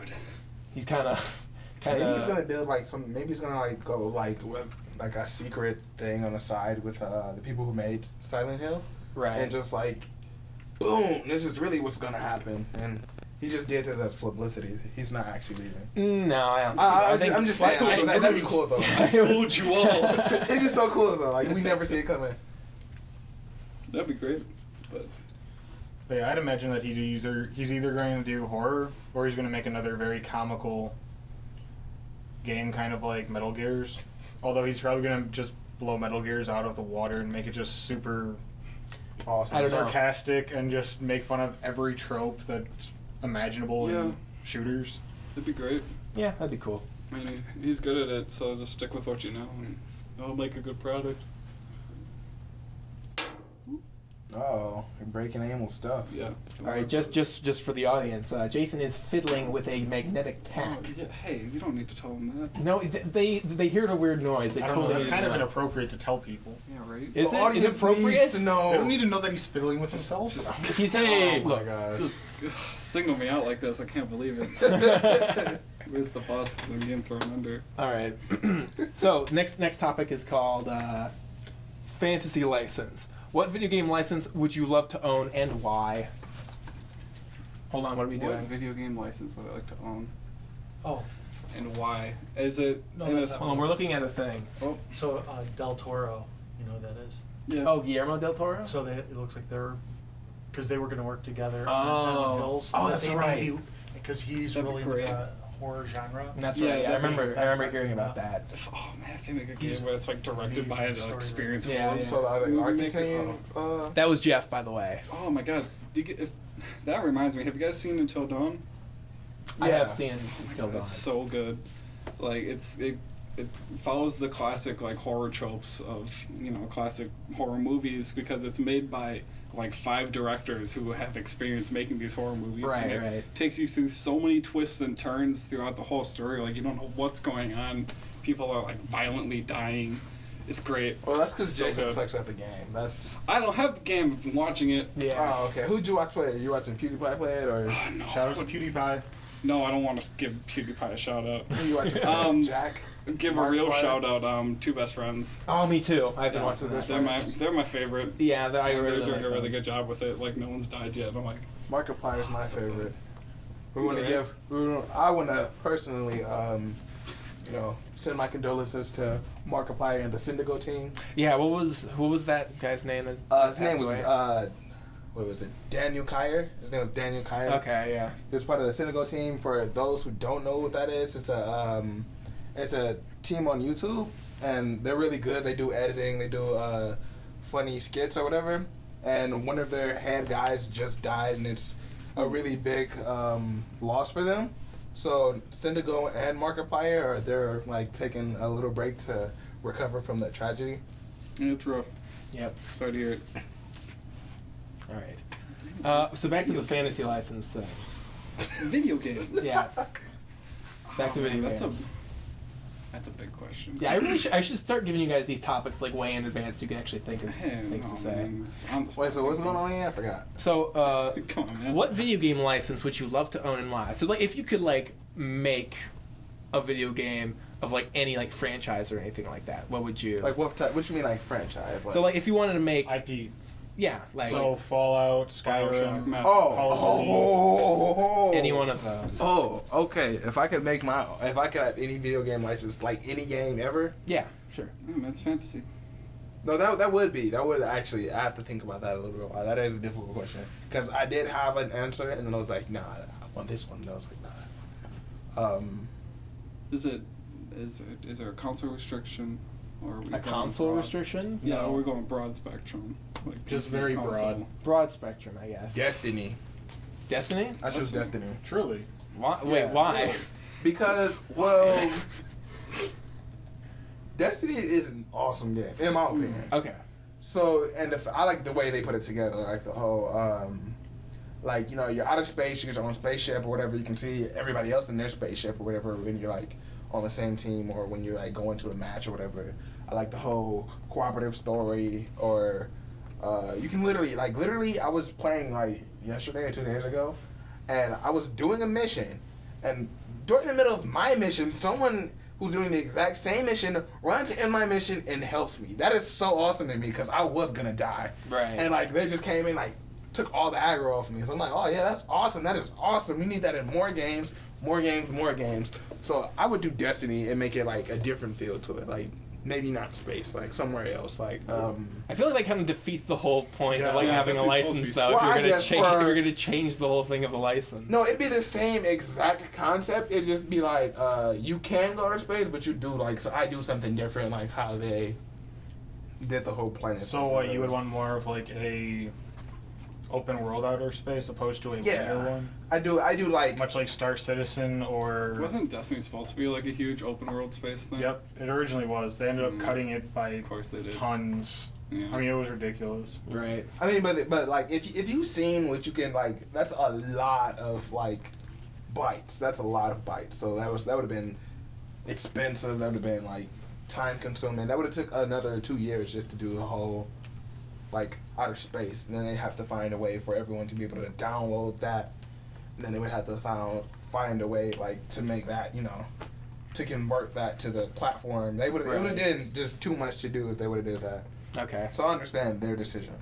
Maybe he's gonna do like some. Maybe he's gonna like go like with like a secret thing on the side with the people who made Silent Hill. Right. And just like, boom! This is really what's gonna happen. And he just did this as publicity. He's not actually leaving. No, I don't. I'm just saying. That'd be cool though. I fooled you all. It'd be so cool though. Like we never see it coming. That'd be great. But yeah, I'd imagine that he's either going to do horror or he's going to make another very comical game, kind of like Metal Gears. Although he's probably going to just blow Metal Gears out of the water and make it just super Awesome. I don't know. sarcastic and just make fun of every trope that's imaginable in shooters. it'd be great. Yeah, that'd be cool. I mean, he's good at it, so just stick with what you know, and it'll make a good product. Oh, you're breaking animal stuff. Yeah. All right, just for the audience, Jason is fiddling with a magnetic tack. Oh, yeah, hey, you don't need to tell him that. No, they heard a weird noise. They I don't know, totally that's didn't kind of know. inappropriate to tell people. Yeah, right. Is The it audience inappropriate? needs to know. They don't need to know that he's fiddling with himself. He's hey, Oh my look. gosh. Just single me out like this. I can't believe it. Where's the bus? Because I'm getting thrown under. All right. So next topic is called fantasy license. What video game license would you love to own and why? Hold on, what are we What doing? video game license would I like to own, Oh, and why? Is it No, in a that's not Hold on, we're looking at a thing. so Del Toro, you know who that is? Yeah. Oh, Guillermo del Toro? So it looks like they're, because they were going to work together Oh. on Silent Hills. Oh, that's right. Because he's That'd be really great. into the horror genre. And that's Yeah, right. Yeah, I that'd be- remember hearing about that. Oh man, if they make a game He's- where it's like directed by an story, experienced Yeah, horror. yeah. So like Movie Arcane. maker. That was Jeff, by the way. Oh my god, that reminds me. Have you guys seen Until Dawn? I Yeah. have seen Oh my Till God, Dawn. it's so good. Like it follows the classic like horror tropes of classic horror movies because it's made by like 5 directors who have experience making these horror movies. Right, and it right. takes you through so many twists and turns throughout the whole story. Like you don't know what's going on. People are like violently dying. It's great. Well, that's because So Jason good. sucks at the game. That's. I don't have the game. I've been watching it. Yeah. Oh, okay. Who'd you watch play it? You watching PewDiePie play it, or No, Shout out to PewDiePie. no, I don't want to give PewDiePie a shout out. who you watching? Jack. Give a real shout out. 2 Best Friends. Oh, me too. I've been Yeah, watching that. They're my favorite. Yeah, I They're really doing like a really them. good job with it. Like no one's died yet. I'm like, Markiplier is my So favorite. We He's want to alright. I want to personally, send my condolences to Markiplier and the Syndigo team. Yeah, what was that guy's name? That His name passed was away? what was it? Daniel Kyer. His name was Daniel Kyer. Okay, yeah. He was part of the Syndigo team. For those who don't know what that is, it's a team on YouTube, and they're really good. They do editing. They do funny skits or whatever. And one of their head guys just died, and it's a really big loss for them. So Syndigo and Markiplier they're like taking a little break to recover from that tragedy. yeah, it's rough. Yep. Sorry to hear it. All right. So back to the fantasy license thing. Video games. Yeah. Back to video that's games. That's a big question. Yeah, I should start giving you guys these topics like way in advance so you can actually think of Hey, things no, to say. man, it's on the Wait, so what's spot. going on here? I forgot. So, Come on, man. what video game license would you love to own and why? So, like, if you could like make a video game of like any like franchise or anything like that, what would you? Like what type? What you mean like franchise? So, like, if you wanted to make, IP. yeah, like So Fallout, Bioshock, Skyrim. Mass Call of Duty. oh, any one of those. Oh, okay. If I could have any video game license, like any game ever, Yeah, sure. Effect. That's fantasy. no, that would actually. I have to think about that a little bit. While. That is a difficult question because I did have an answer, and then I was like, nah, I want this one. And I was like, nah. Is there a console restriction? Or are we A going console broad? restriction? Yeah, No. we're going broad spectrum. Like Just PC, very console. broad. Broad spectrum, I guess. Destiny. Destiny? I chose Destiny. Truly. Why? Yeah, Wait, why? really. Because, well, Destiny is an awesome game, in my opinion. Okay. So, and I like the way they put it together, like the whole, like, you know, you're out of space, you get your own spaceship or whatever, you can see everybody else in their spaceship or whatever when you're, like, on the same team or when you're, like, going to a match or whatever. I like the whole cooperative story, or you can literally, I was playing, like, yesterday or 2 days ago, and I was doing a mission, and during the middle of my mission, someone who's doing the exact same mission runs in my mission and helps me. That is so awesome to me because I was gonna die. Right. And like they just came in, like took all the aggro off me. So I'm like, oh yeah, that's awesome. That is awesome. We need that in more games, more games, more games. So I would do Destiny and make it like a different feel to it. Like maybe not space, like somewhere else. Like I feel like that kind of defeats the whole point of like Yeah, having a Destiny's supposed to license, be though. Well, If you're I guess if for- you're gonna change the whole thing of the license. no, it'd be the same exact concept. It'd just be like you can go to space, but you do like so I do something different, like how they did the whole planet. So what, you would want more of like a open world outer space opposed to a Yeah. linear one? I do like Much like Star Citizen or... Wasn't Destiny supposed to be like a huge open world space thing? Yep, it originally was. They ended up Mm. cutting it by Of course they did. tons. Yeah. I mean, it was ridiculous. Right. I mean, but like if you've seen what you can like, that's a lot of like bytes. That's a lot of bytes. So that would have been expensive. That would have been like time consuming. That would have took another 2 years just to do the whole like outer space. And then they have to find a way for everyone to be able to download that. And then they would have to find a way like to make that, you know, to convert that to the platform. They would have did just too much to do if they would have did that. Okay. So I understand their decision.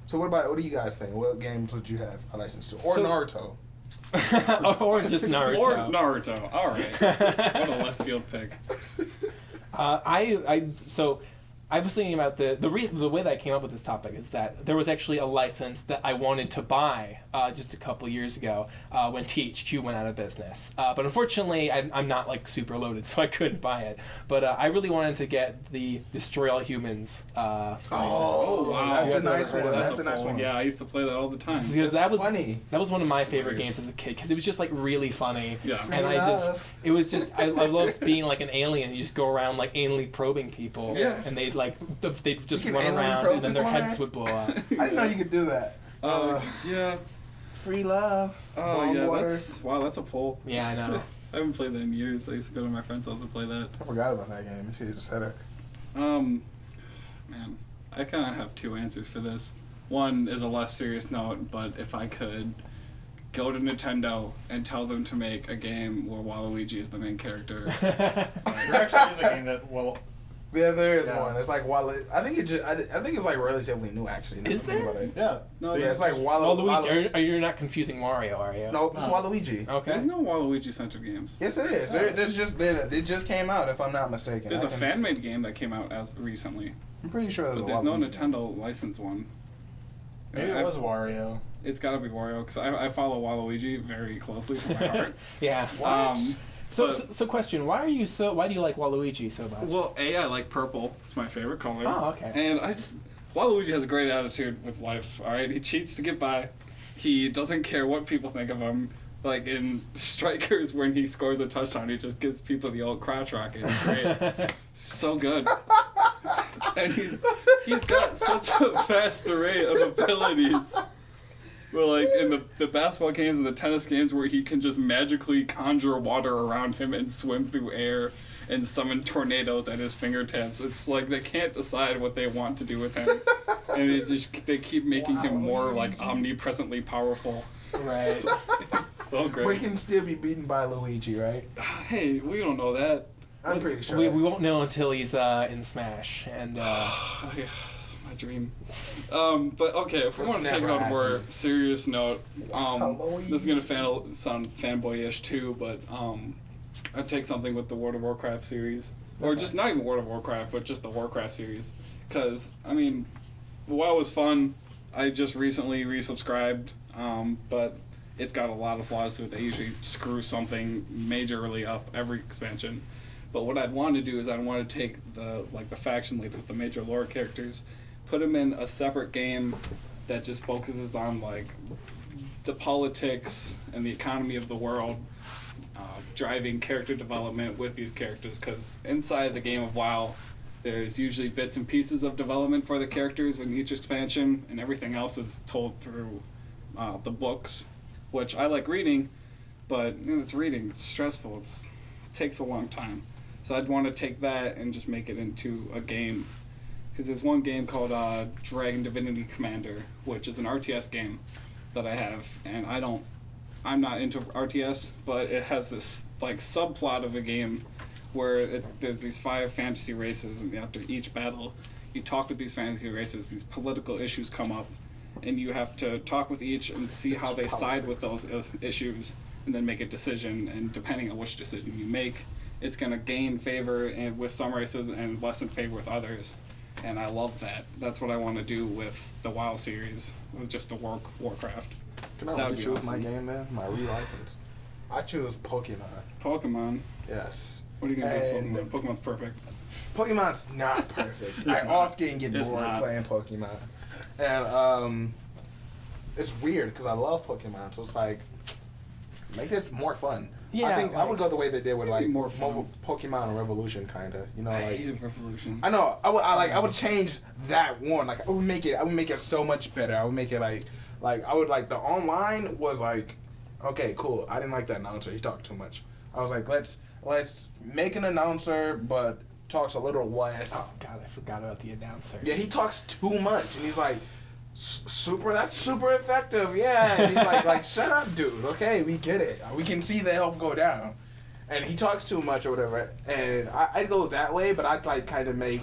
So what do you guys think? What games would you have a license to? Or So- Naruto? Or just Naruto. Or Naruto. All right. What a left field pick. So I was thinking about the way that I came up with this topic is that there was actually a license that I wanted to buy just a couple years ago when THQ went out of business. But unfortunately, I'm not like super loaded, so I couldn't buy it. But I really wanted to get the Destroy All Humans license. Oh, wow. that's a nice one. That's That's a nice cool. one. Yeah, I used to play that all the time. Because That's funny. that was one of my That's favorite hilarious. games as a kid because it was just like really funny. Yeah. And it was just I loved being like an alien. You just go around like anally probing people. Yeah. And they'd just You can run anally around probe and then this their one, heads man? would blow up. I didn't know you could do that. Yeah. Free love. Oh, Bomb yeah. water. That's a poll. Yeah, I know. I haven't played that in years. I used to go to my friend's house and play that. I forgot about that game until you just said it. Man, I kind of have two answers for this. One is a less serious note, but if I could go to Nintendo and tell them to make a game where Waluigi is the main character. There actually is a game that, well, Yeah, there is Yeah. one. It's like I think it's like relatively new actually. now Is that I think there? about it. yeah. No, Yeah, it's like Waluigi. You're not confusing Wario, are you? No, it's No. Waluigi. Okay. There's no Waluigi-centered games. Yes, it is. It just came out, if I'm not mistaken. There's a fan-made game that came out as recently, I'm pretty sure but there's there's no Waluigi. Nintendo licensed one. Maybe it was Wario. It's got to be Wario because I follow Waluigi very closely to my heart. Yeah. What? So question: Why do you like Waluigi so much? Well, I like purple. It's my favorite color. Oh, okay. And Waluigi has a great attitude with life. All right, he cheats to get by. He doesn't care what people think of him. Like in Strikers, when he scores a touchdown, he just gives people the old crotch rocket. It's great. So good. And he's got such a vast array of abilities. Well, like in the basketball games and the tennis games where he can just magically conjure water around him and swim through air and summon tornadoes at his fingertips. It's like they can't decide what they want to do with him. And they keep making him more like omnipresently powerful. Right. It's so great. We can still be beaten by Luigi, right? Hey, we don't know that. I'm pretty sure. We won't know until he's in Smash, and Oh, yeah, it's my dream. But okay, if we That's want to take it never on a more happened. serious note, Halloween. this is gonna sound fanboyish too, but I'd take something with the World of Warcraft series, or just not even World of Warcraft, but just the Warcraft series, because I mean, WoW was fun. I just recently resubscribed, but it's got a lot of flaws to it. They usually screw something majorly up every expansion. But what I'd want to do is I'd want to take the faction leaders, the major lore characters, put them in a separate game that just focuses on like the politics and the economy of the world driving character development with these characters, because inside the game of WoW, there's usually bits and pieces of development for the characters in each expansion, and everything else is told through the books, which I like reading, but it's reading, it's stressful, it takes a long time. So I'd want to take that and just make it into a game, because there's one game called Dragon Divinity Commander, which is an RTS game that I have, and I'm not into RTS, but it has this like subplot of a game where there's these 5 fantasy races, and after each battle, you talk with these fantasy races, these political issues come up, and you have to talk with each and see how they side with those issues, and then make a decision, and depending on which decision you make, it's going to gain favor and with some races and lessen favor with others. And I love that. That's what I want to do with the WoW series, with just the Warcraft. Can I really choose my game, man? My relicense. I choose Pokemon. Pokemon? Yes. What are you going to do with Pokemon? Pokemon's perfect. Pokemon's not perfect. I often get bored playing Pokemon. And it's weird because I love Pokemon, so it's like, make this more fun. Yeah, I think I would go the way they did with like more fun. Pokemon Revolution, kind of. You know, I like hated Revolution. I know. I would change that one. Like I would make it so much better. I would make it like I would like the online was like, okay, cool. I didn't like the announcer. He talked too much. I was like, let's make an announcer, but talks a little less. Oh God, I forgot about the announcer. Yeah, he talks too much, and he's like, that's super effective, yeah. And he's like, shut up, dude. Okay, we get it. We can see the health go down. And he talks too much or whatever. And I'd go that way, but I'd like kind of make,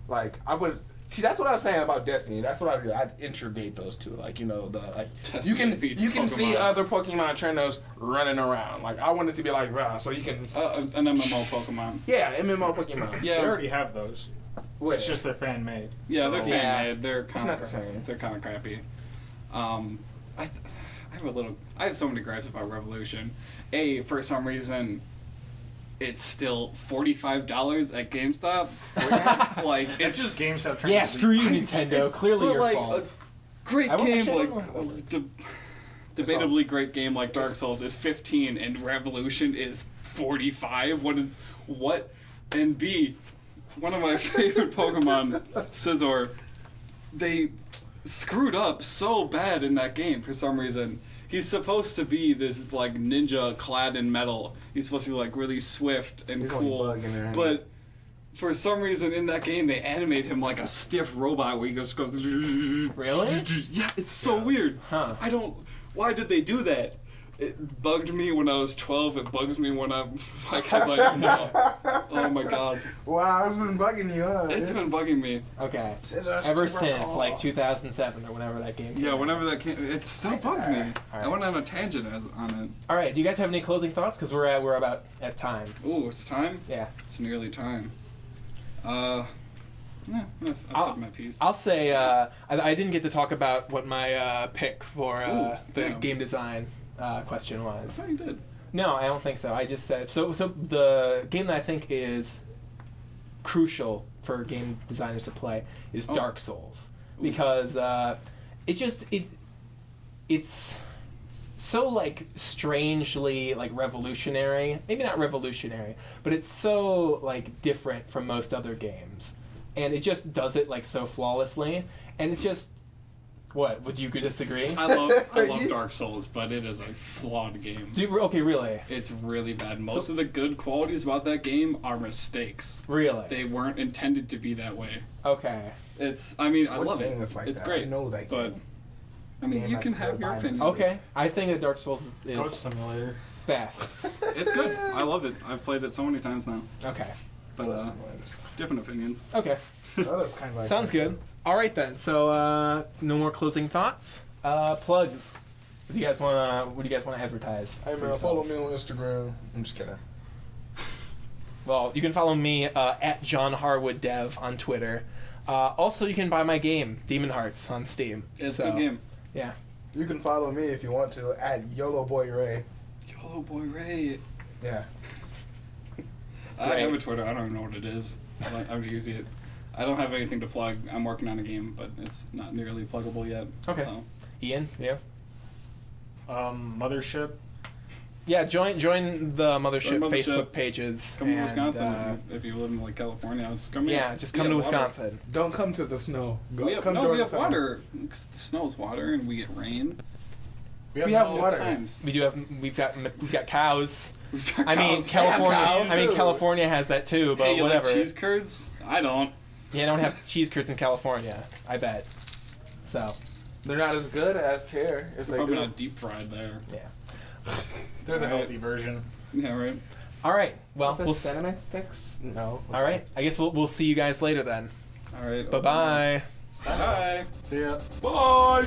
like, I would. See, that's what I was saying about Destiny. That's what I'd do. I'd integrate those two. Like, you know, you can see other Pokemon trainers running around. Like, I want it to be like, so you can. An MMO Pokemon. Yeah, MMO Pokemon. Yeah. They already have those. Wait. It's just they're fan made. Yeah, they're So- fan made. They're It's kind not the of same. they're kind of crappy. I have so many gripes about Revolution. For some reason, it's still $45 at GameStop. Like It's it's just GameStop trying Yeah, to screw you, Nintendo. Clearly but your like fault. a great I game, actually like don't know. debatably great game like Dark Souls is 15 and Revolution is 45. What? And B, one of my favorite Pokemon, Scizor, they screwed up so bad in that game for some reason. He's supposed to be this like ninja clad in metal. He's supposed to be like really swift and He's only cool. bugging there, ain't he? But for some reason in that game they animate him like a stiff robot where he goes Really? Yeah, it's so weird. Huh. Why did they do that? It bugged me when I was 12. It bugs me when I'm like as I am now. Oh my god. Wow, it's been bugging you, huh? It's been bugging me. Okay. Scissors Ever super since cool. like 2007 or whenever that game came Yeah, out. whenever that came, it still bugs me. Alright. I went on a tangent on it. All right. Do you guys have any closing thoughts? Because we're about at time. Ooh, it's time? Yeah. It's nearly time. Yeah, I've said my piece. I'll say I didn't get to talk about what my pick for the yeah. game design question I was. thought you did. No, I don't think so. I just said so the game that I think is crucial for game designers to play is Dark Souls, because it's so like strangely like revolutionary. Maybe not revolutionary, but it's so like different from most other games, and it just does it like so flawlessly. And it's just what? Would you disagree? I love Dark Souls, but it is a flawed game. Okay, really? It's really bad. Most of the good qualities about that game are mistakes. Really? They weren't intended to be that way. Okay. I mean, I What love game it. is like It's that? great. I know that But, game. I mean, Game you that's can have built your by opinion. Okay. I think that Dark Souls Coach is Simulator. best. It's good. I love it. I've played it so many times now. Okay. But, different opinions. Okay. That is kind of like Sounds good. All right then. So no more closing thoughts. Plugs. What do you guys want to advertise? Hey for man, follow yourselves? me on Instagram. I'm just kidding. Well, you can follow me at John Harwood Dev on Twitter. Also, you can buy my game, Demon Hearts, on Steam. It's a good game. Yeah. You can follow me if you want to at YOLO Boy Ray. YOLO Boy Ray. Yeah. I Right. have a Twitter. I don't even know what it is. I don't use it. I don't have anything to plug. I'm working on a game, but it's not nearly pluggable yet. Okay. So. Ian, yeah. Mothership. Yeah, join the Mothership Mothership. Facebook pages. Come to and, Wisconsin if you live in like California. Just come here. yeah, just We come to have water. Wisconsin. Don't come to the snow. Go, We have, come no, during we the have summer. water. 'Cause the snow's water and we get rain. We have All the water. times. We've got cows. We've got I mean, cows. California. cows, I mean, too. California has that too, but Hey, you whatever. like cheese curds? I don't. Yeah, don't have cheese curds in California. I bet. So, They're not as good as here. If they Probably do. not deep fried there. yeah. They're the Right. healthy version. Yeah, right. All right. Well, The we'll. cinnamon sticks? No. All right. I guess we'll see you guys later then. All right. Bye bye. Bye. See ya. Bye.